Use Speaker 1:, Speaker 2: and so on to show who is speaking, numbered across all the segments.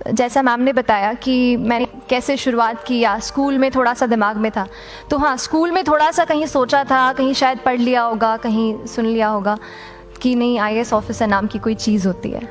Speaker 1: जैसा मैम ने बताया कि मैंने कैसे शुरुआत की, या स्कूल में थोड़ा सा दिमाग में था, तो हाँ, स्कूल में थोड़ा सा कहीं सोचा था, कहीं शायद पढ़ लिया होगा, कहीं सुन लिया होगा कि नहीं आईएएस ऑफिसर नाम की कोई चीज़ होती है।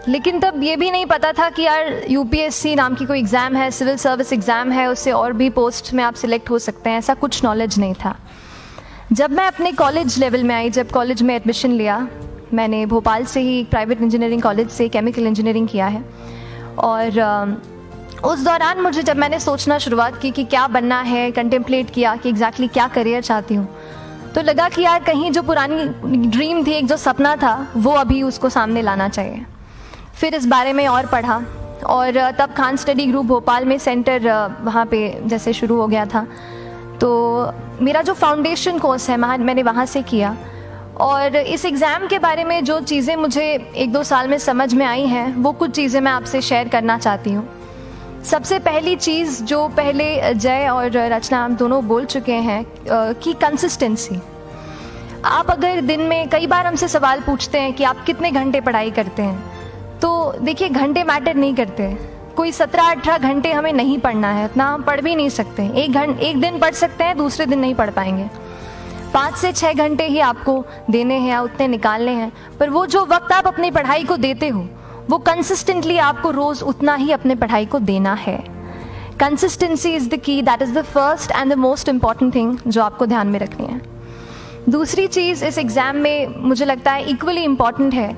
Speaker 1: लेकिन तब ये भी नहीं पता था कि यार यूपीएससी नाम की कोई एग्ज़ाम है, सिविल सर्विस एग्ज़ाम है, उससे और भी पोस्ट में आप सिलेक्ट हो सकते हैं, ऐसा कुछ नॉलेज नहीं था। जब मैं अपने कॉलेज लेवल में आई, जब कॉलेज में एडमिशन लिया, मैंने भोपाल से ही प्राइवेट इंजीनियरिंग कॉलेज से केमिकल इंजीनियरिंग किया है। और उस दौरान मुझे जब मैंने सोचना शुरुआत की कि क्या बनना है, कंटेम्पलेट किया कि एग्जैक्टली क्या करियर चाहती हूँ, तो लगा कि यार कहीं जो पुरानी ड्रीम थी, एक जो सपना था, वो अभी उसको सामने लाना चाहिए। फिर इस बारे में और पढ़ा, और तब खान स्टडी ग्रुप भोपाल में सेंटर वहाँ पे जैसे शुरू हो गया था, तो मेरा जो फाउंडेशन कोर्स है मैंने वहाँ से किया। और इस एग्ज़ाम के बारे में जो चीज़ें मुझे 1-2 साल में समझ में आई हैं, वो कुछ चीज़ें मैं आपसे शेयर करना चाहती हूँ। सबसे पहली चीज़ जो पहले जय और रचना हम दोनों बोल चुके हैं कि कंसिस्टेंसी। आप अगर दिन में, कई बार हमसे सवाल पूछते हैं कि आप कितने घंटे पढ़ाई करते हैं, तो देखिए घंटे मैटर नहीं करते। कोई 17-18 घंटे हमें नहीं पढ़ना है, उतना हम पढ़ भी नहीं सकते। एक दिन पढ़ सकते हैं, दूसरे दिन नहीं पढ़ पाएंगे। 5 से 6 घंटे ही आपको देने हैं, उतने निकालने हैं। पर वो जो वक्त आप अपनी पढ़ाई को देते हो, वो कंसिस्टेंटली आपको रोज़ उतना ही अपने पढ़ाई को देना है। Consistency is the key, that is the first and the most important thing जो आपको ध्यान में रखनी है। दूसरी चीज़ इस एग्ज़ाम में मुझे लगता है इक्वली इम्पॉर्टेंट है,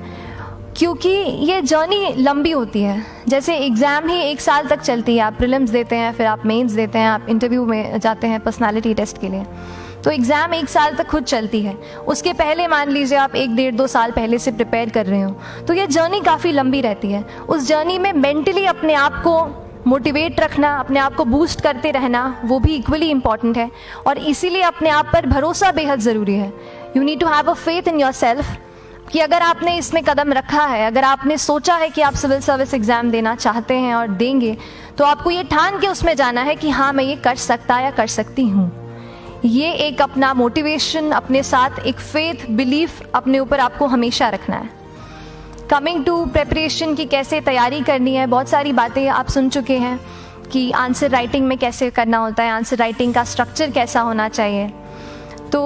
Speaker 1: क्योंकि ये जर्नी लंबी होती है। जैसे एग्ज़ाम ही 1 साल तक चलती है, आप प्रीलिम्स देते हैं, फिर आप मेंस देते हैं, आप इंटरव्यू में जाते हैं पर्सनालिटी टेस्ट के लिए, तो एग्ज़ाम 1 साल तक खुद चलती है। उसके पहले मान लीजिए आप 1-1.5-2 साल पहले से प्रिपेयर कर रहे हो, तो ये जर्नी काफ़ी लंबी रहती है। उस जर्नी में मेंटली अपने आप को मोटिवेट रखना, अपने आप को बूस्ट करते रहना, वो भी इक्वली इम्पॉर्टेंट है। और इसीलिए अपने आप पर भरोसा बेहद ज़रूरी है। You need to have a faith in your self कि अगर आपने इसमें कदम रखा है, अगर आपने सोचा है कि आप सिविल सर्विस एग्ज़ाम देना चाहते हैं और देंगे, तो आपको ये ठान के उसमें जाना है कि हाँ, मैं ये कर सकता या कर सकती हूँ। ये एक अपना मोटिवेशन, अपने साथ एक फेथ, बिलीफ अपने ऊपर आपको हमेशा रखना है। कमिंग टू प्रेपरेशन की कैसे तैयारी करनी है, बहुत सारी बातें आप सुन चुके हैं कि आंसर राइटिंग में कैसे करना होता है, आंसर राइटिंग का स्ट्रक्चर कैसा होना चाहिए। तो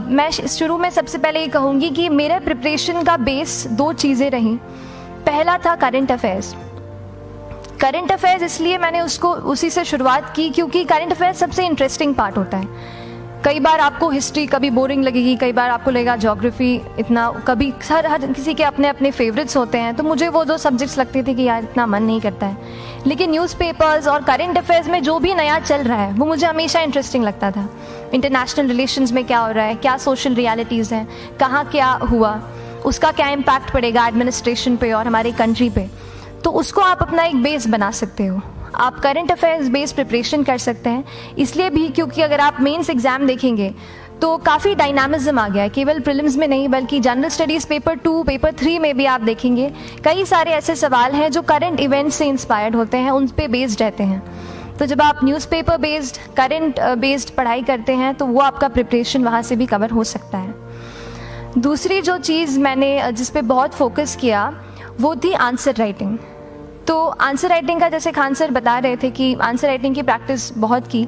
Speaker 1: मैं शुरू में सबसे पहले ये कहूँगी कि मेरे प्रिपरेशन का बेस 2 चीज़ें रहीं। पहला था करंट अफेयर्स। करंट अफेयर्स इसलिए मैंने उसको उसी से शुरुआत की क्योंकि करंट अफेयर्स सबसे इंटरेस्टिंग पार्ट होता है। कई बार आपको हिस्ट्री कभी बोरिंग लगेगी, कई बार आपको लगेगा ज्योग्राफी इतना, कभी हर किसी के अपने अपने फेवरेट्स होते हैं। तो मुझे वो 2 सब्जेक्ट्स लगते थे कि यार इतना मन नहीं करता है। लेकिन न्यूज़पेपर्स और करंट अफेयर्स में जो भी नया चल रहा है वो मुझे हमेशा इंटरेस्टिंग लगता था। इंटरनेशनल रिलेशंस में क्या हो रहा है, क्या सोशल रियलिटीज़ हैं, कहाँ क्या हुआ, उसका क्या इम्पैक्ट पड़ेगा एडमिनिस्ट्रेशन पे और हमारी कंट्री पे, तो उसको आप अपना एक बेस बना सकते हो। आप करंट अफेयर्स बेस्ड प्रिपरेशन कर सकते हैं, इसलिए भी क्योंकि अगर आप मेंस एग्ज़ाम देखेंगे तो काफ़ी डायनामिज्म आ गया है। केवल प्रीलिम्स में नहीं, बल्कि जनरल स्टडीज़ पेपर 2, पेपर 3 में भी आप देखेंगे कई सारे ऐसे सवाल हैं जो करंट इवेंट्स से इंस्पायर्ड होते हैं, उन पे बेस्ड रहते हैं। तो जब आप न्यूज़पेपर बेस्ड, करंट बेस्ड पढ़ाई करते हैं तो वो आपका प्रिपरेशन वहाँ से भी कवर हो सकता है। दूसरी जो चीज़ मैंने जिस पे बहुत फोकस किया वो थी आंसर राइटिंग। तो आंसर राइटिंग का, जैसे खान सर बता रहे थे कि आंसर राइटिंग की प्रैक्टिस बहुत की,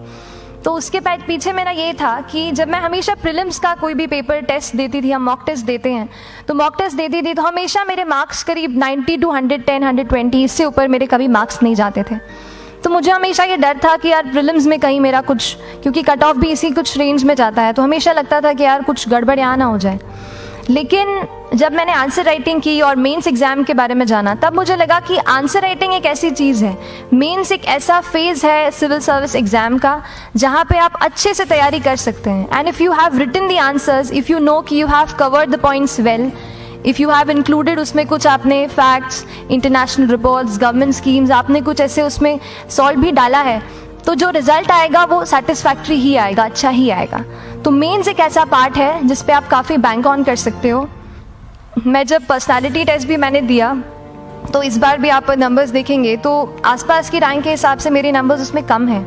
Speaker 1: तो उसके पीछे मेरा ये था कि जब मैं हमेशा प्रीलिम्स का कोई भी पेपर टेस्ट देती थी, हम मॉक टेस्ट देते हैं, तो मॉक टेस्ट देती थी तो हमेशा मेरे मार्क्स करीब 90 to 110, 120, इससे ऊपर मेरे कभी मार्क्स नहीं जाते थे। तो मुझे हमेशा ये डर था कि यार प्रीलिम्स में कहीं मेरा कुछ, क्योंकि कट ऑफ भी इसी कुछ रेंज में जाता है, तो हमेशा लगता था कि यार कुछ गड़बड़ यहाँ ना हो जाए। लेकिन जब मैंने आंसर राइटिंग की और मेंस एग्ज़ाम के बारे में जाना, तब मुझे लगा कि आंसर राइटिंग एक ऐसी चीज़ है, मेंस एक ऐसा फेज़ है सिविल सर्विस एग्ज़ाम का जहाँ पे आप अच्छे से तैयारी कर सकते हैं। And if you have written the answers, if you know कि you have covered the points well, if you have included उसमें कुछ आपने facts, international reports, government schemes, आपने कुछ ऐसे उसमें सॉल्व भी डाला है, तो जो रिजल्ट आएगा वो सेटिस्फैक्ट्री ही आएगा, अच्छा ही आएगा। तो मेंस एक ऐसा पार्ट है जिस पे आप काफ़ी बैंक ऑन कर सकते हो। मैं जब पर्सनालिटी टेस्ट भी मैंने दिया, तो इस बार भी आप नंबर्स देखेंगे तो आसपास की रैंक के हिसाब से मेरे नंबर्स उसमें कम हैं,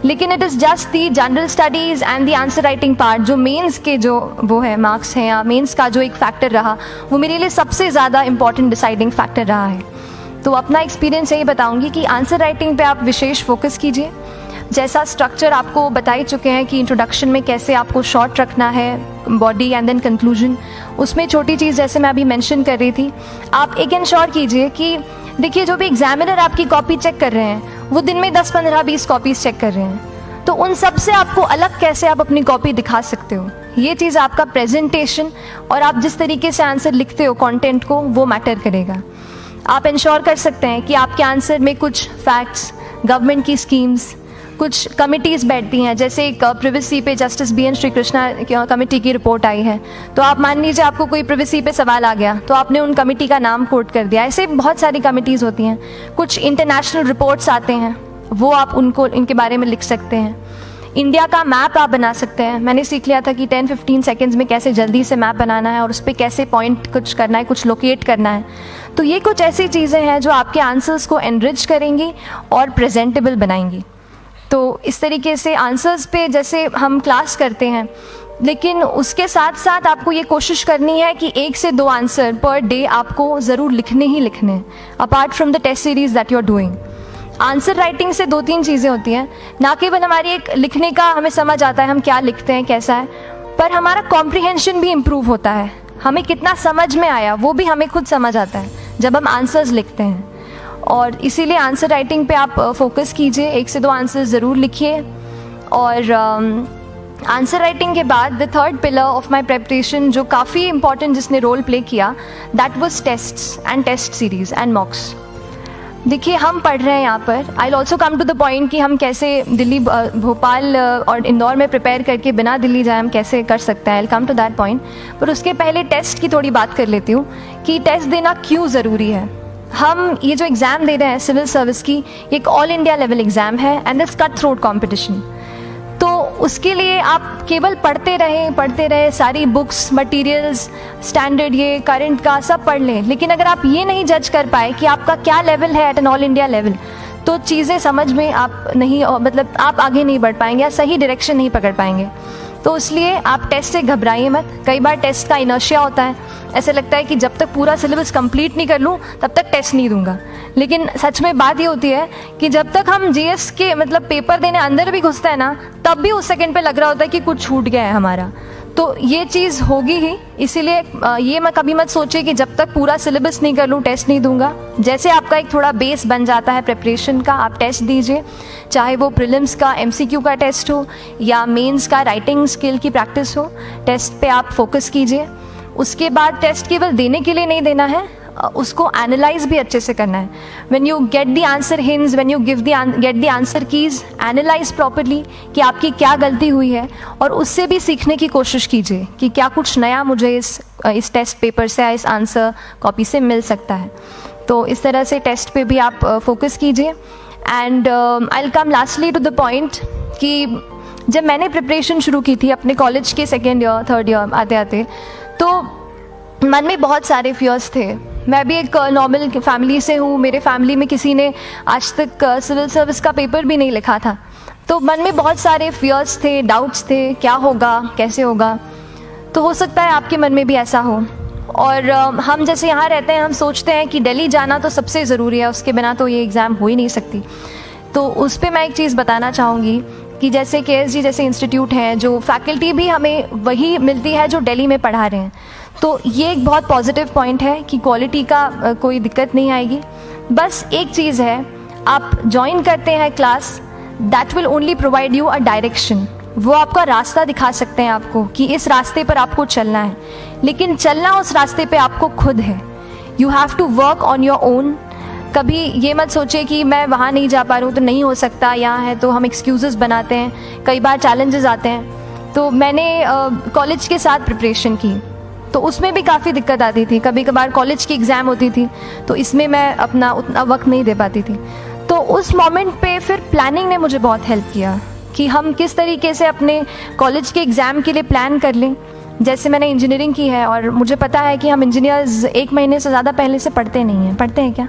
Speaker 1: लेकिन it is just the general studies and the answer writing part, जो मेंस के जो वो है मार्क्स हैं या मेंस का जो एक फैक्टर रहा, वो मेरे लिए सबसे ज़्यादा इंपॉर्टेंट डिसाइडिंग फैक्टर रहा है। तो अपना एक्सपीरियंस यही बताऊंगी कि आंसर राइटिंग पे आप विशेष फोकस कीजिए। जैसा स्ट्रक्चर आपको बता ही चुके हैं कि इंट्रोडक्शन में कैसे आपको शॉर्ट रखना है, बॉडी एंड देन कंक्लूजन, उसमें छोटी चीज़ जैसे मैं अभी मेंशन कर रही थी, आप एक इंश्योर कीजिए कि देखिए जो भी एग्जामिनर आपकी कॉपी चेक कर रहे हैं वो दिन में 10, 15, 20 कॉपीज चेक कर रहे हैं, तो उन सब से आपको अलग कैसे आप अपनी कॉपी दिखा सकते हो, ये चीज़ आपका प्रेजेंटेशन और आप जिस तरीके से आंसर लिखते हो कंटेंट को, वो मैटर करेगा। आप इंश्योर कर सकते हैं कि आपके आंसर में कुछ फैक्ट्स, गवर्नमेंट की स्कीम्स, कुछ कमिटीज़ बैठती हैं, जैसे एक प्रिवेसी पे justice BN Shri Krishna committee की रिपोर्ट आई है, तो आप मान लीजिए आपको कोई प्रिवेसी पे सवाल आ गया तो आपने उन कमेटी का नाम कोट कर दिया। ऐसे बहुत सारी कमिटीज़ होती हैं। कुछ इंटरनेशनल रिपोर्ट्स आते हैं, वो आप उनको इनके बारे में लिख सकते हैं। इंडिया का मैप आप बना सकते हैं। मैंने सीख लिया था कि 10-15 सेकेंड्स में कैसे जल्दी से मैप बनाना है और उस पर कैसे पॉइंट कुछ करना है, कुछ लोकेट करना है। तो ये कुछ ऐसी चीज़ें हैं जो आपके आंसर्स को एनरिच करेंगी और प्रेजेंटेबल बनाएंगी। तो इस तरीके से आंसर्स पे जैसे हम क्लास करते हैं, लेकिन उसके साथ साथ आपको ये कोशिश करनी है कि 1 से 2 आंसर पर डे आपको ज़रूर लिखने ही लिखने हैं, apart from the test series that you are doing. Answer writing से 2-3 चीज़ें होती हैं, ना केवल हमारी एक लिखने का हमें समझ आता है हम क्या लिखते हैं कैसा है, पर हमारा कॉम्प्रिहेंशन भी इम्प्रूव होता है। हमें कितना समझ में आया वो भी हमें खुद समझ आता है जब हम आंसर्स लिखते हैं। और इसीलिए आंसर राइटिंग पे आप फोकस कीजिए, 1 से 2 आंसर ज़रूर लिखिए। और आंसर राइटिंग के बाद the third pillar of my preparation जो काफ़ी इंपॉर्टेंट जिसने रोल प्ले किया, that was tests and test series and mocks. देखिए हम पढ़ रहे हैं यहाँ पर, I also come to the point कि हम कैसे दिल्ली, भोपाल और इंदौर में प्रिपेयर करके बिना दिल्ली जाए हम कैसे कर सकते हैं, आई कम टू दैट पॉइंट। पर उसके पहले टेस्ट की थोड़ी बात कर लेती हूँ कि टेस्ट देना क्यों ज़रूरी है। हम ये जो एग्ज़ाम दे रहे हैं सिविल सर्विस की, ये एक ऑल इंडिया लेवल एग्ज़ाम है and this cut throat competition. तो उसके लिए आप केवल पढ़ते रहे, सारी बुक्स, मटेरियल्स, स्टैंडर्ड, ये करंट का सब पढ़ लें, लेकिन अगर आप ये नहीं जज कर पाए कि आपका क्या लेवल है at an all India level, तो चीज़ें समझ में आप नहीं, मतलब आप आगे नहीं बढ़ पाएंगे या सही डायरेक्शन नहीं पकड़ पाएंगे। तो इसलिए आप टेस्ट से घबराइए मत। कई बार टेस्ट का इनर्शिया होता है, ऐसे लगता है कि जब तक पूरा सिलेबस कंप्लीट नहीं कर लूँ तब तक टेस्ट नहीं दूंगा, लेकिन सच में बात ये होती है कि जब तक हम GS के मतलब पेपर देने अंदर भी घुसते हैं ना, तब भी उस सेकंड पे लग रहा होता है कि कुछ छूट गया है हमारा। तो ये चीज़ होगी ही, इसीलिए ये मैं कभी मत सोचिए कि जब तक पूरा सिलेबस नहीं कर लूँ टेस्ट नहीं दूंगा। जैसे आपका एक थोड़ा बेस बन जाता है प्रिपरेशन का, आप टेस्ट दीजिए, चाहे वो प्रीलिम्स का MCQ का टेस्ट हो या मेंस का राइटिंग स्किल की प्रैक्टिस हो, टेस्ट पे आप फोकस कीजिए। उसके बाद टेस्ट केवल देने के लिए नहीं देना है, उसको एनालाइज भी अच्छे से करना है। When you get the answer hints, when you get the answer keys, analyse properly कि आपकी क्या गलती हुई है और उससे भी सीखने की कोशिश कीजिए कि क्या कुछ नया मुझे इस टेस्ट पेपर से या इस आंसर कॉपी से मिल सकता है। तो इस तरह से टेस्ट पे भी आप फोकस कीजिए। And I will come lastly to the point कि जब मैंने प्रिपरेशन शुरू की थी अपने कॉलेज के 2nd ईयर 3rd ईयर आते आते, तो मन में बहुत सारे फियर्स थे। मैं भी एक नॉर्मल फैमिली से हूँ, मेरे फैमिली में किसी ने आज तक सिविल सर्विस का पेपर भी नहीं लिखा था, तो मन में बहुत सारे फियर्स थे, डाउट्स थे, क्या होगा, कैसे होगा। तो हो सकता है आपके मन में भी ऐसा हो। और हम जैसे यहाँ रहते हैं, हम सोचते हैं कि दिल्ली जाना तो सबसे ज़रूरी है, उसके बिना तो ये एग्ज़ाम हो ही नहीं सकती। तो उस पर मैं एक चीज़ बताना चाहूँगी कि जैसे KSG जैसे इंस्टीट्यूट हैं, जो फैकल्टी भी हमें वही मिलती है जो दिल्ली में पढ़ा रहे हैं, तो ये एक बहुत पॉजिटिव पॉइंट है कि क्वालिटी का कोई दिक्कत नहीं आएगी। बस एक चीज़ है, आप ज्वाइन करते हैं class, that will only provide you a direction. वो आपका रास्ता दिखा सकते हैं आपको कि इस रास्ते पर आपको चलना है, लेकिन चलना उस रास्ते पे आपको खुद है। You have to work on your own. कभी ये मत सोचिए कि मैं वहाँ नहीं जा पा रहा हूँ तो नहीं हो सकता, यहाँ है, तो हम एक्सक्यूज़ेस बनाते हैं। कई बार चैलेंजेस आते हैं। तो मैंने कॉलेज के साथ प्रिपरेशन की, तो उसमें भी काफ़ी दिक्कत आती थी। कभी कभार कॉलेज की एग्ज़ाम होती थी तो इसमें मैं अपना उतना वक्त नहीं दे पाती थी। तो उस मोमेंट पे फिर प्लानिंग ने मुझे बहुत हेल्प किया कि हम किस तरीके से अपने कॉलेज के एग्ज़ाम के लिए प्लान कर लें। जैसे मैंने इंजीनियरिंग की है और मुझे पता है कि हम इंजीनियर्स 1 महीने से ज़्यादा पहले से पढ़ते नहीं हैं। पढ़ते हैं क्या?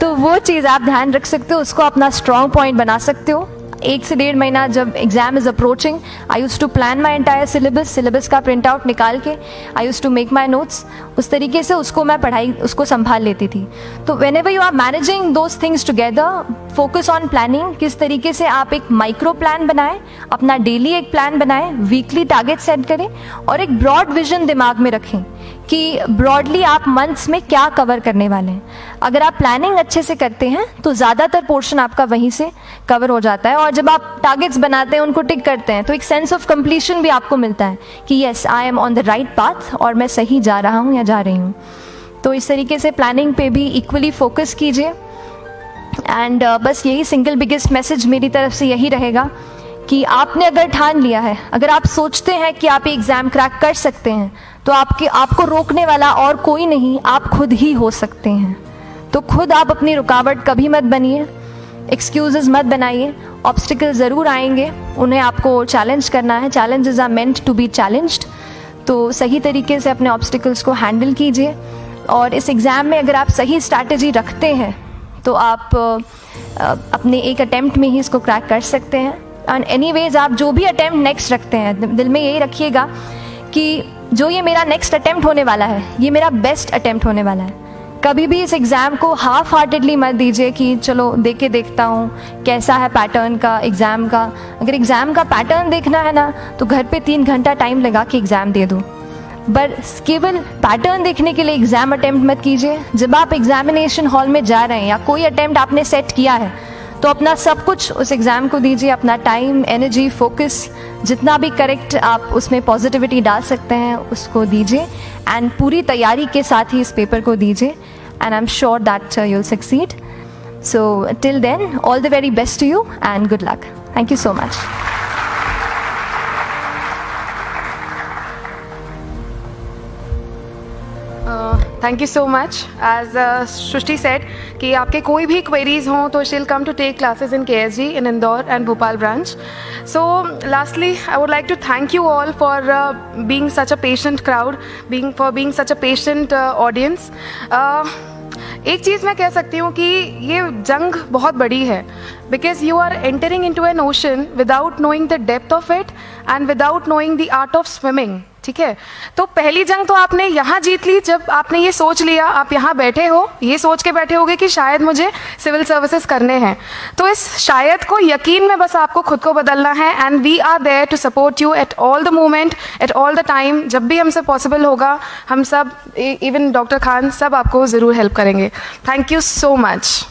Speaker 1: तो वो चीज़ आप ध्यान रख सकते हो, उसको अपना स्ट्रॉन्ग पॉइंट बना सकते हो। 1 से 1.5 महीना जब exam is approaching, I used to plan my entire syllabus का प्रिंट आउट निकाल के I used to make my notes, उस तरीके से उसको मैं उसको संभाल लेती थी। तो whenever you are managing those things together, focus on planning, किस तरीके से आप एक माइक्रो प्लान बनाएं, अपना डेली एक प्लान बनाएं, वीकली टारगेट सेट करें और एक ब्रॉड विजन दिमाग में रखें कि ब्रॉडली आप मंथ्स में क्या कवर करने वाले हैं। अगर आप प्लानिंग अच्छे से करते हैं तो ज़्यादातर पोर्शन आपका वहीं से कवर हो जाता है, और जब आप टारगेट्स बनाते हैं, उनको टिक करते हैं, तो एक सेंस ऑफ कंप्लीशन भी आपको मिलता है कि yes I am on the right path और मैं सही जा रहा हूँ या जा रही हूँ। तो इस तरीके से प्लानिंग पे भी इक्वली फोकस कीजिए। एंड बस यही सिंगल बिगेस्ट मैसेज मेरी तरफ से यही रहेगा कि आपने अगर ठान लिया है, अगर आप सोचते हैं कि आप एग्ज़ाम क्रैक कर सकते हैं, तो आपको रोकने वाला और कोई नहीं, आप खुद ही हो सकते हैं। तो खुद आप अपनी रुकावट कभी मत बनिए, एक्सक्यूजेस मत बनाइए। ऑब्स्टिकल ज़रूर आएंगे, उन्हें आपको चैलेंज करना है। Challenges are meant to be challenged. तो सही तरीके से अपने ऑब्स्टिकल्स को हैंडल कीजिए, और इस एग्ज़ाम में अगर आप सही स्ट्रैटेजी रखते हैं तो आप अपने एक अटैम्प्ट में ही इसको क्रैक कर सकते हैं। एंड एनीवेज आप जो भी अटैम्प्ट नेक्स्ट रखते हैं, दिल में यही रखिएगा कि जो ये मेरा नेक्स्ट अटैम्प्ट होने वाला है, ये मेरा बेस्ट अटैम्प्ट होने वाला है। कभी भी इस एग्ज़ाम को हाफ हार्टेडली मत दीजिए कि चलो दे के देखता हूँ कैसा है पैटर्न का एग्ज़ाम का। अगर एग्ज़ाम का पैटर्न देखना है ना, तो घर पे 3 घंटा टाइम लगा के एग्ज़ाम दे दो, बस केवल पैटर्न देखने के लिए एग्ज़ाम अटैम्प्ट मत कीजिए। जब आप एग्जामिनेशन हॉल में जा रहे हैं या कोई अटैम्प्ट आपने सेट किया है, तो अपना सब कुछ उस एग्ज़ाम को दीजिए, अपना टाइम, एनर्जी, फोकस, जितना भी करेक्ट आप उसमें पॉजिटिविटी डाल सकते हैं उसको दीजिए, एंड पूरी तैयारी के साथ ही इस पेपर को दीजिए, and I am sure that you will succeed. So till then, all the very best to you and good luck. Thank you so much.
Speaker 2: Thank you so much. As Srishti said कि आपके कोई भी queries हों तो feel come to take classes in KSG in Indore and Bhopal branch. So lastly, I would like to thank you all for being such a patient crowd, being such a patient audience. एक चीज़ मैं कह सकती हूँ कि ये जंग बहुत बड़ी है, because you are entering into an ocean without knowing the depth of it and without knowing the art of swimming. ठीक है, तो पहली जंग तो आपने यहाँ जीत ली जब आपने ये सोच लिया, आप यहाँ बैठे हो, ये सोच के बैठे होगे कि शायद मुझे सिविल सर्विसेज करने हैं। तो इस शायद को यकीन में बस आपको खुद को बदलना है, and we are there to support you at all the moment, at all the time. जब भी हमसे पॉसिबल होगा, हम सब, इवन डॉक्टर खान, सब आपको ज़रूर हेल्प करेंगे। Thank you so much.